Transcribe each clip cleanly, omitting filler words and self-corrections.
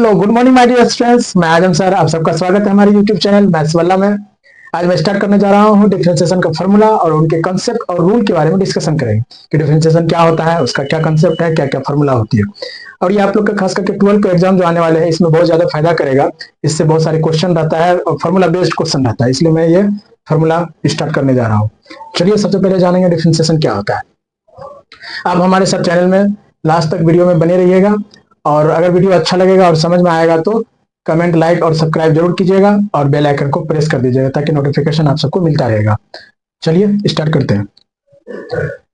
Hello good morning my dear students, मैं Azam sir. आप सबका स्वागत है हमारे यूट्यूब चैनल मैथ्स वल्ला में। आज मैं स्टार्ट करने जा रहा हूँ डिफरेंशिएशन का फार्मूला और उनके कंसेप्ट और रूल के बारे में डिस्कशन करेंगे कि डिफरेंशिएशन क्या होता है, उसका क्या कंसेप्ट है, क्या क्या फार्मूला होती है। और ये आप लोग का खास करके 12 का एग्जाम जो आने वाले हैं इसमें बहुत ज्यादा फायदा करेगा। इससे बहुत सारे क्वेश्चन रहता है और फार्मूला बेस्ड क्वेश्चन रहता है, इसलिए मैं ये फार्मूला स्टार्ट करने जा रहा हूँ। चलिए सबसे पहले जानेंगे डिफरेंशिएशन क्या होता है। आप हमारे साथ चैनल में लास्ट तक वीडियो में बने रहिएगा और अगर वीडियो अच्छा लगेगा और समझ में आएगा तो कमेंट, लाइक और सब्सक्राइब जरूर कीजिएगा और बेल आइकन को प्रेस कर दीजिएगा ताकि नोटिफिकेशन आप सबको मिलता रहेगा। चलिए स्टार्ट करते हैं।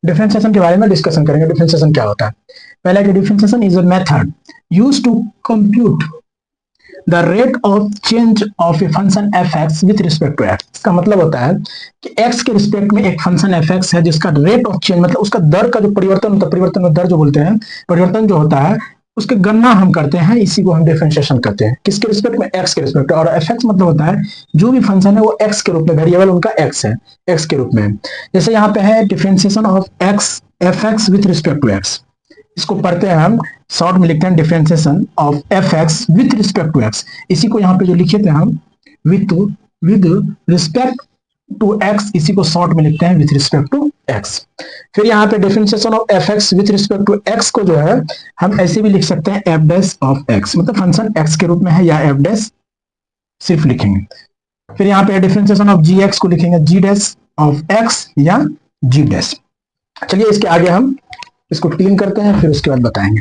डिफरेंशिएशन के बारे में डिस्कशन करेंगे। डिफरेंशिएशन क्या होता है? पहला कि differentiation is a method used to compute the rate of change of a function f x with respect to x. इसका मतलब होता है कि एक्स के रिस्पेक्ट में एक फंक्शन एफ एक्स है जिसका रेट ऑफ चेंज मतलब उसका दर का जो परिवर्तन होता है, परिवर्तन में दर जो बोलते हैं, परिवर्तन जो होता है उसके गणना हम करते हैं, इसी को हम डिफरेंशिएशन करते हैं। किसके रिस्पेक्ट में? एक्स के रिस्पेक्ट। और एफ एक्स मतलब होता है जो भी फंक्शन है वो एक्स के रूप में, वेरिएबल उनका एक्स है, एक्स के रूप में। जैसे यहाँ पे है differentiation of x f x with respect to x, इसको पढ़ते हैं हम शॉर्ट में लिखते हैं differentiation of f x with respect to x. इसी को यहाँ पे जो लिखे थे हम विद रिस्पेक्ट टू एक्स, इसी को शॉर्ट में लिखते हैं विथ रिस्पेक्ट टू एक्स। फिर यहाँ पे differentiation of f x with respect to x को जो है हम ऐसे भी लिख सकते हैं एफ डैश ऑफ एक्स, मतलब फंक्शन एक्स के रूप में है, या एफ डैश सिर्फ लिखेंगे। फिर यहाँ पे डिफरेंशिएशन ऑफ जी एक्स को लिखेंगे जी डैश ऑफ एक्स या जी डैश। चलिए इसके आगे हम इसको क्लीन करते हैं, फिर उसके बाद बताएंगे।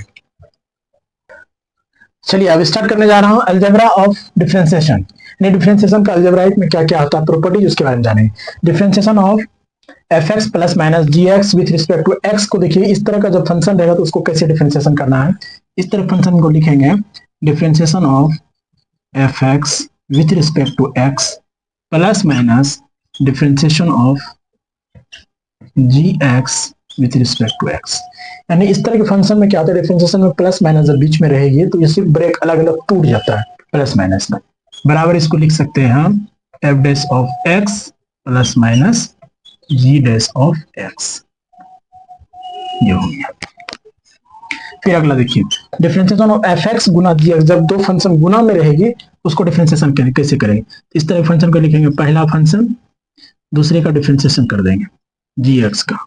चलिए अब स्टार्ट करने जा रहा हूं अलजेब्रा ऑफ डिफरेंशिएशन। डिफरेंशिएशन का अलजेब्राइक में क्या क्या होता है, प्रॉपर्टीज, उसके बारे में जानेंगे। Differentiation of f x plus minus g x with respect to x को देखिए, इस तरह का जब फंक्शन रहेगा तो उसको कैसे डिफरेंशिएशन करना है। इस तरह फंक्शन को लिखेंगे differentiation of f x with respect to x plus minus differentiation of g x with respect to x. यानी इस तरह के फंक्शन में क्या होता है, डिफरेंशिएशन में प्लस माइनस जब बीच में रहेगी तो ये सिर्फ ब्रेक अलग अलग टूट जाता है प्लस माइनस में। बराबर इसको लिख सकते हैं हम f dash of x plus minus g dash of x, ये हो गया। फिर अगला देखिए डिफरेंशिएशन ऑफ एफ एक्स गुना जी एक्स, जब दो फंक्शन गुना में रहेगी उसको डिफरेंशिएशन कैसे करेंगे। इस तरह फंक्शन को लिखेंगे, पहला फंक्शन दूसरे का डिफरेंशिएशन कर देंगे जी एक्स का,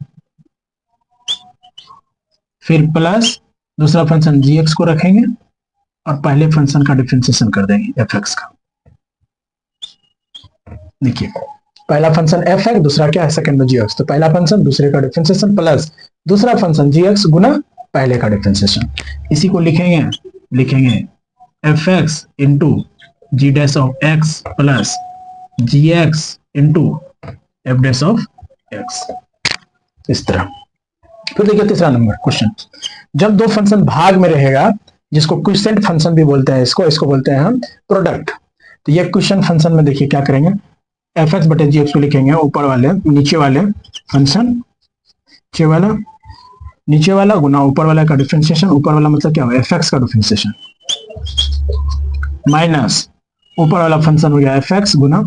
फिर प्लस दूसरा फंक्शन जी एक्स को रखेंगे और पहले फंक्शन का डिफरेंशिएशन कर देंगे एफ एक्स का। देखिए पहला फंक्शन एफ एक्स, दूसरा क्या है सेकंड में जी एक्स, तो पहला फंक्शन दूसरे का डिफरेंशिएशन प्लस दूसरा फंक्शन जी एक्स गुना पहले का डिफरेंशिएशन। इसी को लिखेंगे f x into g dash of x plus g x into f dash of x, इस तरह। फिर देखिए तीसरा नंबर क्वेश्चन, जब दो फंक्शन भाग में रहेगा जिसको क्विसेंट फंक्शन भी बोलते हैं, इसको बोलते हैं हम प्रोडक्ट। तो ये क्विसेंट फंक्शन में देखिए क्या करेंगे, एफ एक्स बटे जी एक्स को लिखेंगे ऊपर वाले नीचे वाले फंक्शन, नीचे वाला गुना ऊपर वाला का डिफरेंशिएशन, ऊपर वाला मतलब क्या होगा एफ एक्स का डिफरेंशिएशन, माइनस ऊपर वाला फंक्शन हो गया एफ एक्स गुना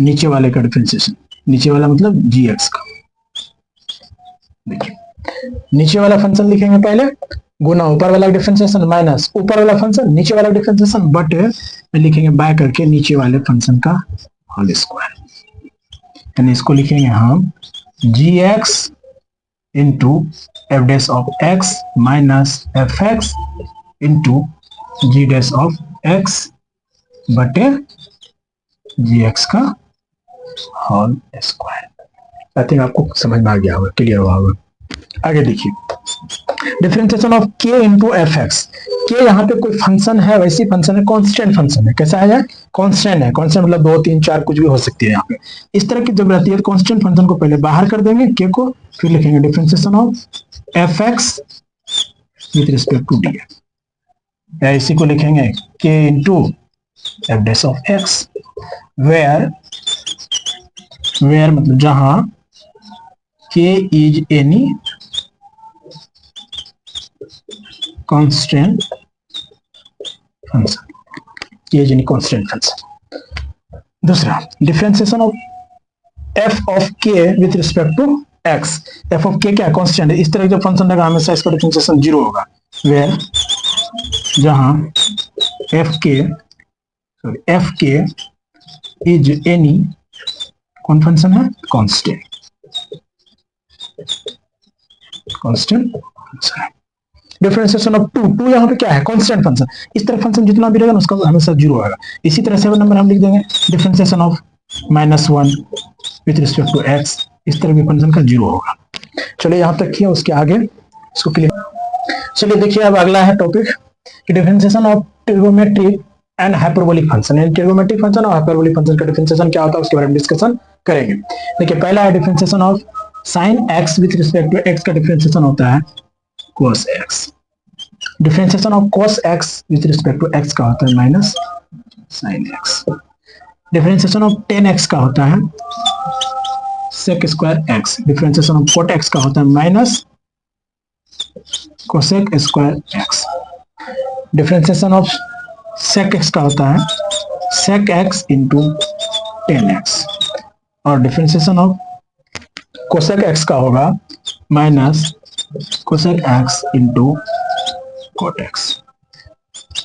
नीचे वाले का डिफरेंशिएशन, नीचे वाला मतलब जी एक्स का। देखिए नीचे वाला फंक्शन लिखेंगे पहले गुना ऊपर वाला डिफरेंशिएशन माइनस ऊपर वाला फंक्शन नीचे वाला डिफरेंशिएशन बटे में लिखेंगे बाय करके नीचे वाले फंक्शन का होल स्क्वायर। यानी इसको लिखेंगे हम g x into f dash of x minus f x into g dash of x बटे जी एक्स का होल स्क्वायर। आई थिंक आपको समझ में आ गया होगा, क्लियर हुआ होगा। आगे देखिए डिफरेंशिएशन ऑफ के इंटू एफ एक्स। के यहाँ पे कोई फंक्शन है, वैसी फंक्शन है, कांस्टेंट फंक्शन है। कैसा है? कांस्टेंट है। कांस्टेंट मतलब 2, 3, 4 कुछ भी हो सकती है यहाँ पे। इस तरह की जब रहती है कांस्टेंट फंक्शन को पहले बाहर कर देंगे के को, फिर लिखेंगे differentiation of f x with respect to d x, या इसी को लिखेंगे k into f dash of x where मतलब जहां k is any constant function, k is any constant function। दूसरा differentiation of f of k with respect to x। f of k क्या है? Constant है। इस तरह जब फंक्शन रहेगा हमेशा इसका डिफरेंशिएशन 0 होगा, वेयर जहां एफ के इज एनी कौन फंक्शन है, कांस्टेंट फंक्शन है। डिफरेंशिएशन ऑफ टू यहाँ पे क्या है, कांस्टेंट फंक्शन। इस तरह फंक्शन जितना भी रहेगा उसका हमेशा जीरो आएगा। इसी तरह 7 नंबर हम लिख देंगे differentiation of -1 with respect to x, इस तरह भी फंक्शन का जीरो होगा। चलिए यहाँ तक किया, उसके आगे इसको क्लियर। चलिए देखिए अब अगला है टॉपिक कि differentiation of trigonometric and hyperbolic function. यानी ट्रिगोनोमेट्रिक फंक्शन और हाइपरबोलिक फंक्शन का डिफरेंशिएशन क्या होता है उसके बारे में डिस्कशन करेंगे। देखिए पहला है differentiation of sine x with respect to x का डिफरेंशिएशन होता है cos x। Differentiation of cos x with respect to x का होता है minus sin x। Differentiation of tan x का होता है sec square x। Differentiation of cot x का होता है minus cosec square x। Differentiation of sec x का होता है sec x into tan x। और डिफरेंशिएशन ऑफ cosec x का होगा minus cosec x into cot x।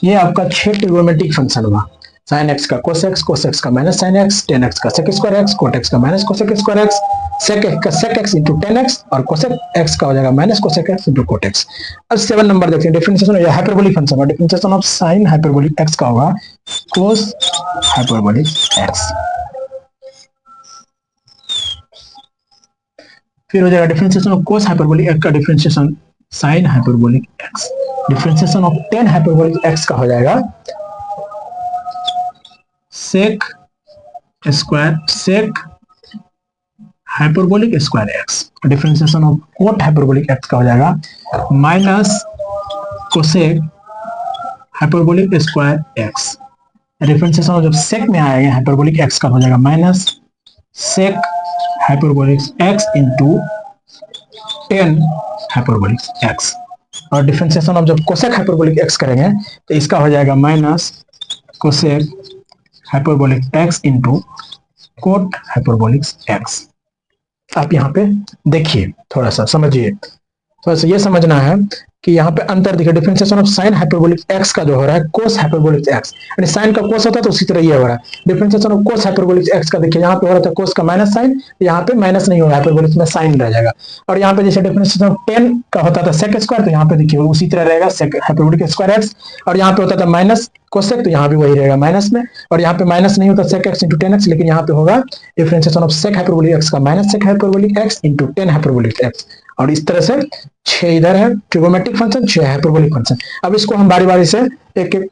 ये आपका 6 ट्रिगोनोमेट्रिक फंक्शन हुआ। sin x का cos x का minus sin x, tan x का sec square x, cot x का minus cosec square x, sec x का sec x into tan x और cosec x का हो जाएगा minus cosec x into cot x। अब 7 number देखते हैं डिफरेंशिएशन या हाइपरबोलिक फंक्शन का। Differentiation of sin hyperbolic x का होगा cos हाइपरबोलिक x। फिर हो जाएगा differentiation of cos hyperbolic x का differentiation sin hyperbolic x। Differentiation of tan hyperbolic x का हो जाएगा sec hyperbolic square x। Differentiation of cot hyperbolic x का हो जाएगा minus cosec hyperbolic square x। Differentiation of जब sec में आएगा हाइपरबोलिक x का हो जाएगा minus sec hyperbolic x into tan hyperbolic x। और डिफरेंशिएशन ऑफ जब कोसेक हाइपरबोलिक x करेंगे तो इसका हो जाएगा minus cosec hyperbolic x into coat hyperbolic x। आप यहाँ पे देखिए, थोड़ा सा समझिए, थोड़ा सा ये समझना है कि यहाँ पे अंतर देखिए। Differentiation of sine hyperbolic x का जो हो रहा है कोस हाइपरबोलिक x, यानी साइन का कोस होता है तो उसी तरह ये हो रहा है। Differentiation of cos hyperbolic x का देखिए यहाँ पे हो रहा था कोस का माइनस साइन, यहाँ पे माइनस नहीं होगा, हाइपरबोलिक में साइन रह जाएगा। और यहाँ पे जैसे डिफरेंशिएशन ऑफ tan का होता था सेक स्क्वायर, तो यहाँ पे देखिए उसी तरह रहेगा सेक हाइपरबोलिक स्क्वायर x। और यहाँ पे होता था माइनस कोसेक, तो यहाँ भी वही रहेगा माइनस में। और यहाँ पे माइनस नहीं होता sec x into tan x, लेकिन यहाँ पे होगा differentiation of sec hyperbolic x का minus sec hyperbolic x into tan hyperbolic x। और इस तरह से 6 इधर है ट्रिगोनोमेट्रिक फंक्शन, 6 हाइपरबोलिक फंक्शन। अब इसको हम बारी बारी से एक एक।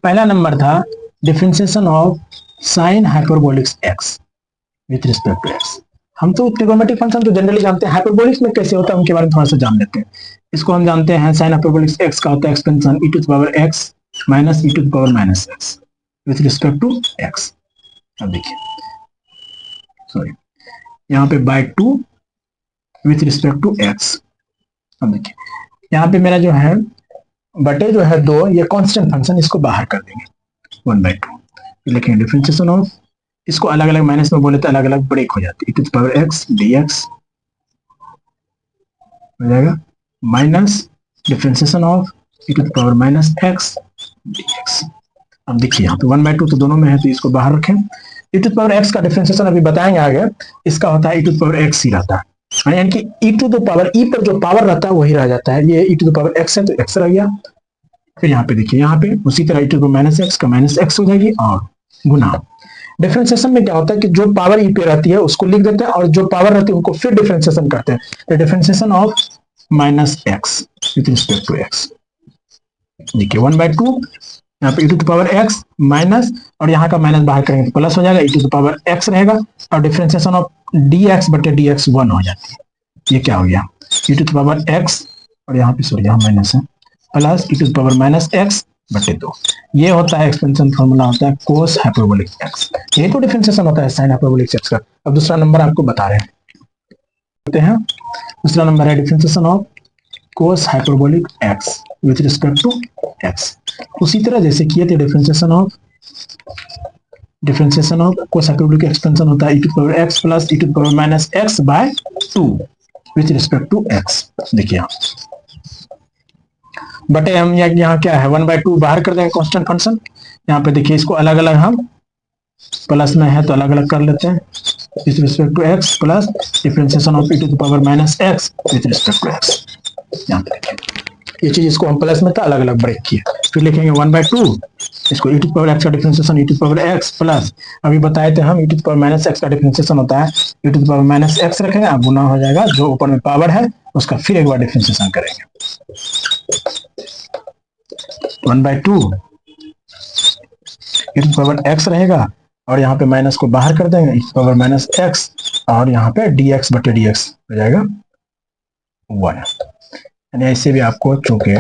पहला नंबर था differentiation of sine hyperbolic x with respect to x। हम तो ट्रिगोनोमेट्रिक फंक्शन तो जनरली जानते हैं, हाइपरबोलिक में कैसे होता है उनके बारे में थोड़ा सा जान लेते हैं। इसको हम जानते हैं साइन हाइपरबोलिक x का होता है expansion e to the power x minus e to the power minus x with respect to x। अब देखिए, सॉरी, यहाँ पे by 2 with respect to x। अब देखिए यहाँ पे मेरा जो है बटे जो है 2, ये कांस्टेंट फंक्शन, इसको बाहर कर देंगे 1/2। लिखेंगे डिफरेंशिएशन ऑफ, इसको अलग अलग माइनस में बोले तो अलग अलग ब्रेक हो जाती है, e to the power x dx हो जाएगा minus differentiation of e to the power minus x dx। अब देखिए यहाँ पे 1/2 तो दोनों में है, तो इसको बाहर रखें। e to the power x का डिफरेंशिएशन अभी बताएंगे आगे, इसका होता है e to the power x ही रहता है, यानी कि e to the power e पर जो पावर रहता है वही रह जाता है। ये e to the power x है तो x रह गया। फिर यहाँ पे देखिए, यहाँ पे उसी तरह e to the minus x का माइनस x हो जाएगी और गुना। डिफरेंशिएशन में क्या होता है कि जो पावर e पे रहती है उसको लिख देते हैं और जो पावर रहती है उनको फिर डिफरेंशिएशन करते हैं। तो differentiation of minus x with respect to x, देखिए 1/2 यहाँ पे e to the power x minus, और यहाँ का माइनस बाहर करेंगे तो प्लस हो जाएगा, e to the power x रहेगा। और डिफरेंशिएशन ऑफ dx बटे dx 1 हो जाती है। ये क्या हो गया, e to the power x, और यहाँ पे सॉरी यहाँ माइनस है, plus e to the power minus x बटे 2। ये होता है एक्सपेंशन फॉर्मूला, होता है कोस हाइपरबोलिक x। ये तो डिफरेंशिएशन होता है साइन हाइपरबोलिक x का। अब दूसरा नंबर आपको बता रहे हैं, दूसरा नंबर है differentiation of cos hyperbolic x with respect to x। उसी तरह जैसे किए थे differentiation of cos hyperbolic expansion होता है e to the power x plus e to the power minus x by 2 with respect to x। देखिए बटे हम यहाँ क्या है 1/2 बाहर कर देंगे कांस्टेंट फंक्शन। यहाँ पे देखिए इसको अलग अलग हम प्लस में है तो अलग अलग कर लेते हैं with respect to x plus differentiation of e to the power minus x with respect to x. यहाँ पे देखिए ये चीज इसको हम प्लस में था अलग अलग ब्रेक किए, फिर लिखेंगे 1/2 इसको e to the power x का differentiation e to the power x plus अभी बताए थे हम e to the power minus x का डिफरेंशिएशन होता है e to the power minus x रखेंगे, अब गुना हो जाएगा जो ऊपर में पावर है उसका फिर एक बार डिफरेंशिएशन करेंगे 1/2 e to the power x रहेगा और यहाँ पे माइनस को बाहर कर देंगे e to the power minus x और यहाँ पे dx बटे dx हो जाएगा 1। यानी ऐसे भी आपको चूंकि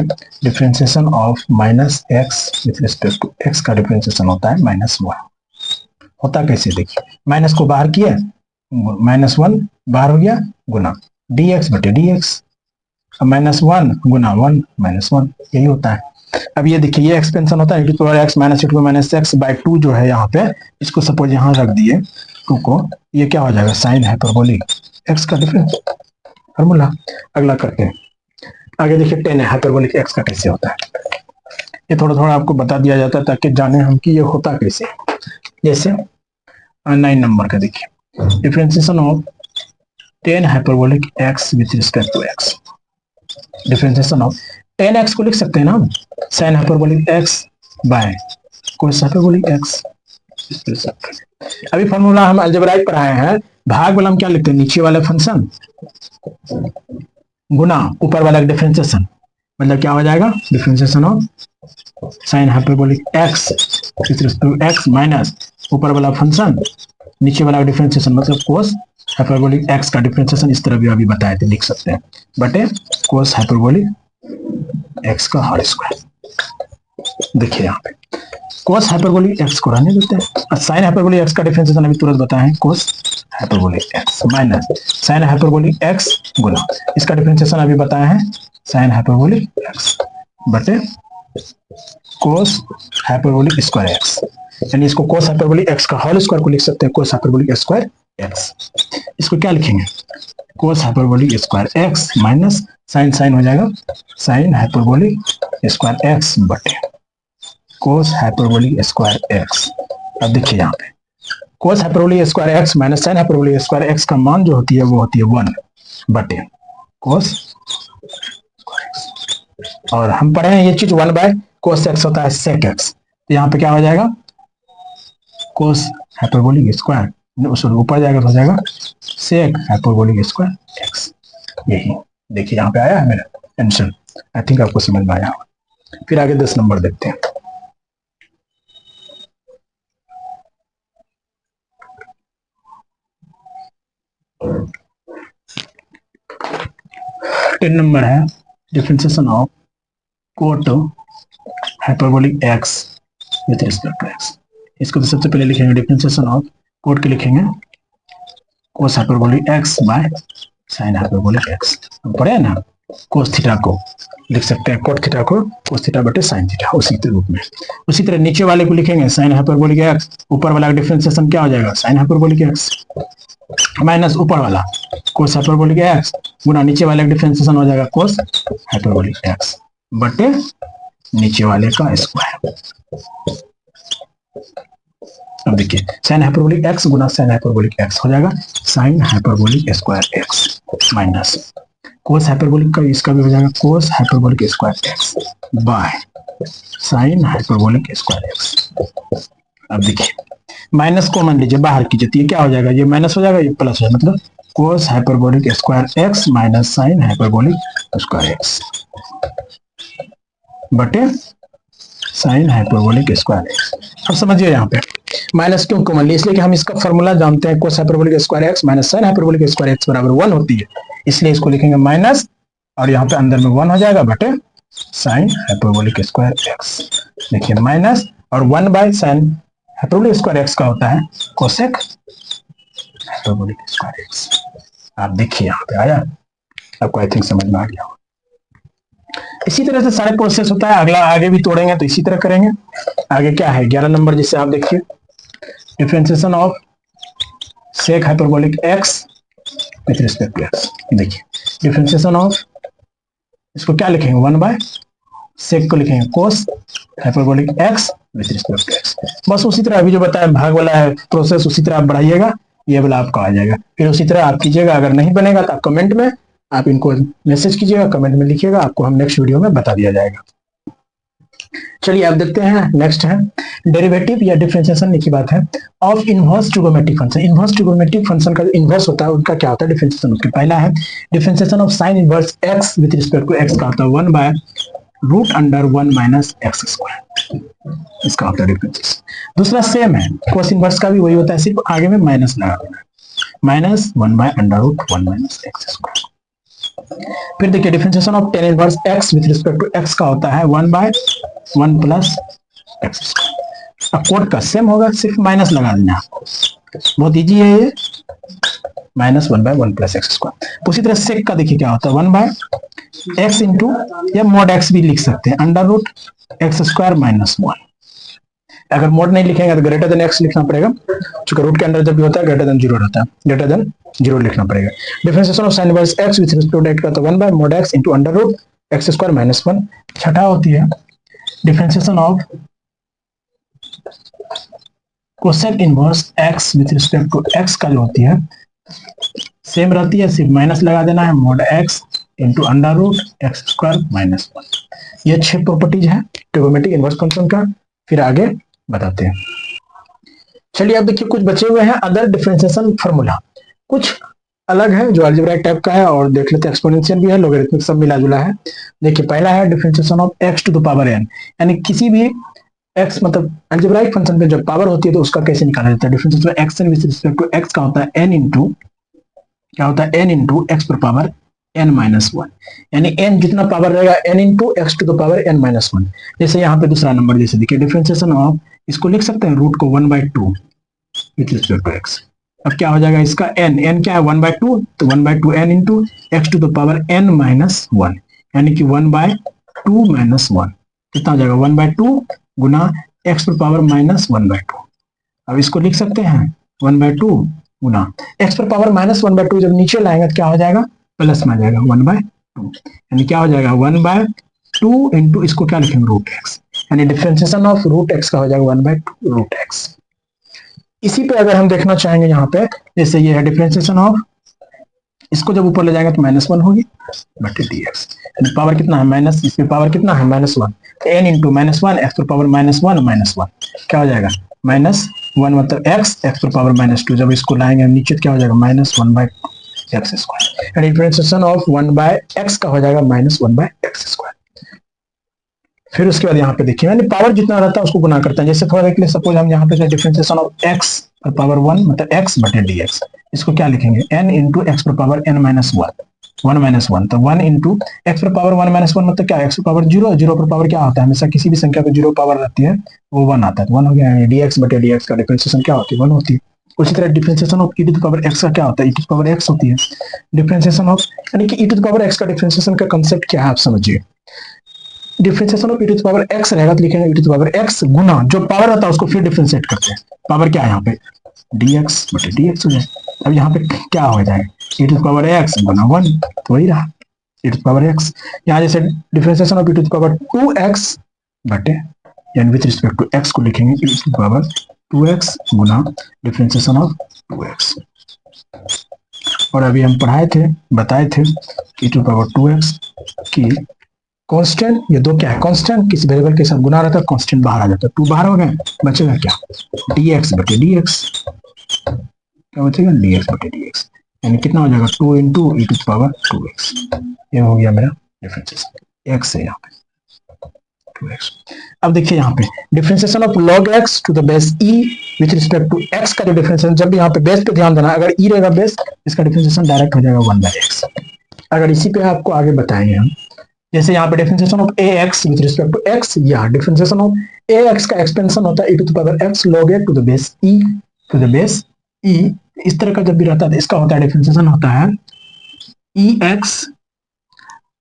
differentiation of minus x with respect to x का डिफरेंशिएशन होता है -1। होता कैसे देखिए, माइनस को बाहर किया -1 बाहर हो गया गुना dx बटे dx, -1 गुना 1 -1 यही होता है। अब ये देखिए ये एक्सपेंशन होता है e to the power x minus e to the power minus x by 2 जो है यहाँ पे, इसको सपोज यहाँ रख दिए 2 को, ये क्या हो जाएगा साइन हाइपरबोलिक x का डिफरेंस फार्मूला। अगला करते हैं आगे देखिए tan हाइपरबोलिक x का कैसे होता है, ये थोड़ा थोड़ा आपको बता दिया जाता है ताकि जाने हम कि ये होता कैसे। जैसे 9 नंबर का देखिए differentiation of tan hyperbolic x with respect to x, differentiation of tan x को लिख सकते हैं ना हम sin hyperbolic x by cos hyperbolic x। अभी फार्मूला हम अलजेब्राइक पढ़ाए हैं, भाग वाला हम क्या लिखते हैं नीचे वाला फंक्शन गुना ऊपर वाला डिफरेंशिएशन, मतलब क्या हो जाएगा differentiation of sin hyperbolic x with respect to x minus ऊपर वाला फंक्शन नीचे वाला डिफरेंशिएशन मतलब cos हाइपरबोलिक x का डिफरेंशिएशन, इस तरह भी अभी बताए थे लिख सकते हैं बटे cos हाइपरबोलिक x का होल स्क्वायर। देखिए यहाँ पे cos हाइपरबोलिक x को रहने देते हैं और sin हाइपरबोलिक x का डिफरेंशिएशन अभी तुरंत बताए हैं cos hyperbolic x minus sin hyperbolic x गुना इसका डिफरेंशिएशन अभी बताया है sin हाइपरबोलिक x बटे cos हाइपरबोलिक स्क्वायर x, यानी इसको cos हाइपरबोलिक x का होल स्क्वायर को लिख सकते हैं cos हाइपरबोलिक स्क्वायर x। इसको क्या लिखेंगे cos hyperbolic square x minus sin हो जाएगा sin हाइपरबोलिक स्क्वायर x बटे cos हाइपरबोलिक स्क्वायर x। अब देखिए यहाँ पे cos hyperbolic square x minus sin hyperbolic square x का मान जो होती है वो होती है 1 बटे cos, और हम पढ़े हैं ये चीज 1/cos x होता है sec x, तो यहाँ पे क्या हो जाएगा cos हाइपरबोलिक स्क्वायर उस ऊपर जाएगा तो हो जाएगा sec हाइपरबोलिक स्क्वायर x। यही देखिए यहाँ पे आया है मेरा आंसर, आई थिंक आपको समझ में आया। फिर आगे 10 नंबर देखते हैं। टेन नंबर है differentiation of cot hyperbolic x with respect to x। इसको तो सबसे पहले लिखेंगे डिफरेंशिएशन ऑफ कोट के लिखेंगे cos hyperbolic x by sin hyperbolic x। पढ़े ना cos थीटा को लिख सकते हैं cot थीटा को cos थीटा बटे sin थीटा उसी के रूप में। उसी तरह नीचे वाले को लिखेंगे sin हाइपरबोलिक x, ऊपर वाला डिफरेंशिएशन क्या हो जाएगा sin हाइपरबोलिक x माइनस ऊपर वाला cos हाइपरबोलिक x गुना नीचे वाले डिफरेंशिएशन हो जाएगा cos हाइपरबोलिक x बटे नीचे वाले का स्क्वायर। अब देखिए sin हाइपरबोलिक x गुना sin हाइपरबोलिक x हो जाएगा sin hyperbolic square x minus cos hyperbolic का इसका भी हो जाएगा cos hyperbolic square x by sin hyperbolic square x। अब देखिए माइनस कॉमन लीजिए बाहर कीजिए तो ये क्या हो जाएगा ये माइनस हो जाएगा ये प्लस हो जाएगा, मतलब cos hyperbolic square x minus sin hyperbolic square x बटे sin हाइपरबोलिक स्क्वायर x। अब समझिए यहाँ पे माइनस क्यों कॉमन ली, इसलिए कि हम इसका फॉर्मूला जानते हैं cos hyperbolic square x minus sin hyperbolic square x बराबर 1 होती है, इसलिए इसको लिखेंगे माइनस और यहाँ पे अंदर में 1 हो जाएगा बटे sin हाइपरबोलिक स्क्वायर x। देखिए माइनस और 1 by sin hyperbolic square x का होता है कोसेक हाइपरबोलिक स्क्वायर x। आप देखिए यहाँ पे आया, आपको आई थिंक समझ में आ गया। इसी तरह से सारे प्रोसेस होता है, अगला आगे भी तोड़ेंगे तो इसी तरह करेंगे। आगे क्या है 11 नंबर जिसे आप देखिए differentiation of sec hyperbolic x with respect to x। देखिए डिफरेंशिएशन ऑफ इसको क्या लिखेंगे 1 बाय सेक को लिखेंगे cos hyperbolic x with respect to x. बस उसी तरह अभी जो बताया भाग वाला है प्रोसेस, उसी तरह आप बढ़ाइएगा, ये वाला आपका आ जाएगा। फिर उसी तरह आप कीजिएगा। अगर नहीं बनेगा तो आप कमेंट में आप इनको मैसेज कीजिएगा, कमेंट में लिखिएगा, आपको हम नेक्स्ट वीडियो में बता दिया जाएगा। चलिए आप देखते हैं, नेक्स्ट है डेरिवेटिव या डिफरेंशिएशन की बात है of inverse trigonometric function. Inverse trigonometric function का जो इनवर्स होता है उनका क्या होता है डिफरेंशिएशन। उसके पहला है differentiation of sine inverse x with respect to x का होता है 1/√1 - x स्क्वायर, इसका होता है डिफरेंशिएशन। दूसरा सेम है कोस इनवर्स का भी वही होता है, सिर्फ आगे में माइनस लगा देना है, -1/√1 - x स्क्वायर। फिर देखिए differentiation of tan inverse x with respect to x का होता है 1/1 + x स्क्वायर। अब कोड का सेम होगा, सिर्फ माइनस लगा देना, बहुत इजी है ये, -1/1 + x स्क्वायर। उसी तरह सेक का देखिए क्या होता है 1/x इंटू या mod x भी लिख सकते हैं √x स्क्वायर -1। अगर मोड नहीं लिखेंगे तो ग्रेटर देन x लिखना पड़ेगा, क्योंकि रूट के अंदर जब भी होता है ग्रेटर देन 0 रहता है, ग्रेटर देन 0 लिखना पड़ेगा। Differentiation of sine inverse x with respect to x का तो 1/mod x into √x square -1। छठा होती है differentiation of cosec inverse x with respect to x का जो होती है सेम रहती है, सिर्फ माइनस लगा देना है mod x into √x square -1। ये 6 प्रॉपर्टीज है ट्रिगोनोमेट्रिक इनवर्स फंक्शन का। फिर आगे बताते हैं। चलिए अब देखिए कुछ बचे हुए हैं अदर डिफरेंशिएशन फार्मूला, कुछ अलग है जो अलजेब्राइक टाइप का है, और देख लेते हैं एक्सपोनेंशियल भी है, लोगरिथमिक सब मिला जुला है। देखिए पहला है differentiation of x to the power n, यानी किसी भी x मतलब अलजेब्राइक फंक्शन पे जब पावर होती है तो उसका कैसे निकाला जाता है। Differentiation of x with respect to x का होता है n इंटू क्या होता है n इंटू x पर पावर n-1, यानी n जितना पावर रहेगा n into x to the power n-1। जैसे यहाँ पे दूसरा नंबर जैसे देखिए डिफरेंशिएशन ऑफ, इसको लिख सकते हैं रूट को 1/2 विथ रिस्पेक्ट टू x। अब क्या हो जाएगा इसका n क्या है 1/2, तो 1/2 n into x to the power n-1, यानी कि 1/2 - 1 कितना हो जाएगा 1/2 गुना x पर पावर -1/2। अब इसको लिख सकते हैं 1/2 गुना x पर पावर -1/2, जब नीचे लाएंगे तो क्या हो जाएगा प्लस में आ जाएगा 1/2, यानी क्या हो जाएगा 1/2 इंटू इसको क्या लिखेंगे √x, यानी डिफरेंशिएशन ऑफ √x का हो जाएगा 1/2 √x। इसी पे अगर हम देखना चाहेंगे यहाँ पे, जैसे ये है डिफरेंशिएशन ऑफ, इसको जब ऊपर ले जाएंगे तो -1 होगी बटे dx, यानी पावर कितना है माइनस, इसकी पावर कितना है -1, तो n इंटू -1 x पर पावर -1 क्या हो जाएगा -1 मतलब x पर पावर -2, जब इसको लाएंगे नीचे क्या हो जाएगा -1/x स्क्वायर, यानी डिफरेंशिएशन ऑफ 1/x का हो जाएगा -1/x स्क्वायर। फिर उसके बाद यहाँ पे देखिए यानी पावर जितना रहता है उसको गुना करते हैं। जैसे थोड़ा देख ले, सपोज हम यहाँ पे डिफरेंशिएशन ऑफ x पर पावर 1 मतलब x बटे dx, इसको क्या लिखेंगे n इंटू x पर पावर n-1 तो 1 इंटू x पर पावर 1-1 मतलब क्या x पर पावर 0, 0 पर पावर क्या होता है हमेशा किसी भी संख्या पे 0 पावर रहती है वो 1 आता है, तो 1 हो गया, dx बटे dx का डिफरेंशिएशन क्या होती है 1 होती है। उसी तरह differentiation of e to the power x का क्या होता है e to the power x होती है। डिफरेंशिएशन ऑफ यानी कि e to the power x का डिफरेंशिएशन का कांसेप्ट क्या है आप समझिए। Differentiation of e to the power x रहेगा तो लिखेंगे e to the power x गुना जो पावर रहता है उसको फिर डिफरेंशिएट करते हैं, पावर क्या है यहाँ पे dx बटे dx हो जाए। अब यहाँ पे क्या हो जाएगा e to the power x गुना 1, तो वही रहा e to the power x। यहाँ जैसे differentiation of e to the power 2x बटे यानी विथ रिस्पेक्ट टू x को लिखेंगे e to the power 2x गुना डिफरेंशिएशन ऑफ 2x। और अभी हम बताए थे e to the power 2x की कांस्टेंट, ये दो क्या है कांस्टेंट, किसी वेरिएबल के साथ गुना रहता है कांस्टेंट बाहर आ जाता है, 2 बाहर हो गए, बचेगा क्या dx बटे dx, क्या बचेगा dx बटे dx, यानी कितना हो जाएगा 2 into e to the power 2x। ये हो गया मेरा डिफरेंशिएशन x है यहाँ पे 2x। अब देखिए यहाँ पे differentiation of log x to the base e with respect to x का जो डिफरेंशिएशन, जब भी यहाँ पे बेस पे ध्यान देना, अगर e रहेगा बेस इसका डिफरेंशिएशन डायरेक्ट हो जाएगा 1/x। अगर इसी पे आपको आगे बताएंगे हम, जैसे यहाँ पे differentiation of ax with respect to x, या डिफरेंशिएशन ऑफ ax का एक्सपेंशन होता है e to the power x log a to the base e to the base e, इस तरह का जब भी रहता है इसका होता है डिफरेंशिएशन होता है ex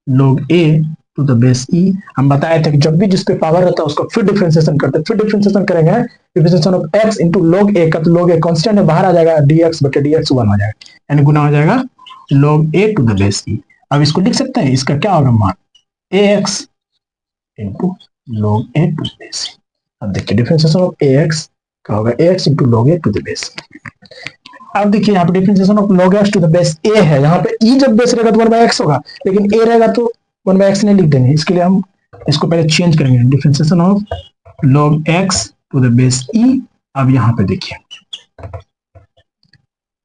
log a to the base e। हम बताए थे कि जब भी जिस पे पावर रहता है उसको फिर डिफरेंशिएशन करते हैं, फिर डिफरेंशिएशन करेंगे differentiation of x into log a का, तो log a कांस्टेंट है बाहर आ जाएगा dx बटे dx 1 हो जाएगा, यानी गुना हो जाएगा log a to the base e। अब इसको लिख सकते हैं, इसका क्या होगा मान ax into log a to the base. अब देखिए डिफरेंशिएशन ऑफ ax क्या होगा, ax into log a to the base. अब देखिए यहाँ पे differentiation of log x to the base a है, यहाँ पे e जब बेस रहेगा तो 1/x होगा, लेकिन a रहेगा तो 1/x नहीं लिख देंगे, इसके लिए हम इसको पहले चेंज करेंगे। Differentiation of log x to the base e। अब यहाँ पे देखिए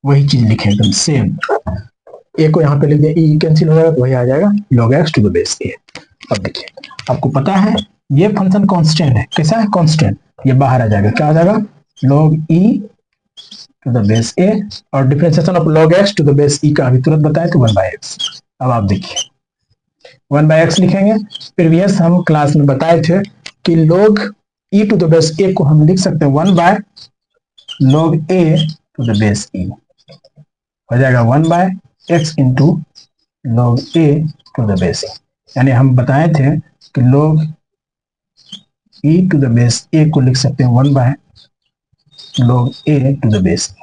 वही चीज लिखे एकदम सेम, a को यहाँ पे लिख दिया, e कैंसिल हो जाएगा तो वही आ जाएगा log x to the base a। अब देखिए आपको पता है ये फंक्शन कांस्टेंट है, कैसा है कांस्टेंट, ये बाहर आ जाएगा, क्या आ जाएगा log e to the base a, और differentiation of log x to the base e का अभी तुरंत बताया तो 1/x। अब आप देखिए 1/x लिखेंगे, प्रीवियस हम क्लास में बताए थे कि log e to the base a को हम लिख सकते हैं 1/log a to the base e, हो जाएगा 1/x into log a to the base e। यानी हम बताए थे कि log e to the base a को लिख सकते हैं 1/log a to the base e,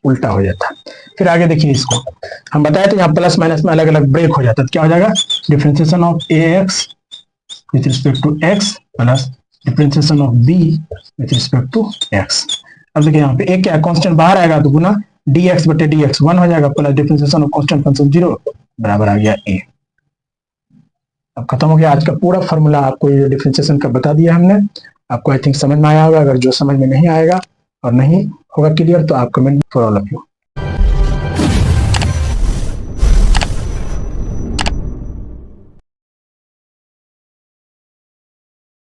उल्टा हो जाता। फिर आगे देखिए इसको हम बताए थे यहाँ प्लस माइनस में अलग अलग ब्रेक हो जाता है, तो क्या हो जाएगा differentiation of ax with respect to x plus differentiation of b with respect to x। अब देखिए यहाँ पे a क्या कांस्टेंट बाहर आएगा तो गुना dx बटे dx 1 हो जाएगा, plus differentiation of constant function 0 बराबर आ गया a। अब खत्म हो गया आज का पूरा फॉर्मूला, आपको ये डिफरेंशिएशन का बता दिया हमने। आपको आई थिंक समझ में आया होगा, अगर जो समझ में नहीं आएगा और नहीं होगा क्लियर तो आप comment for all of you.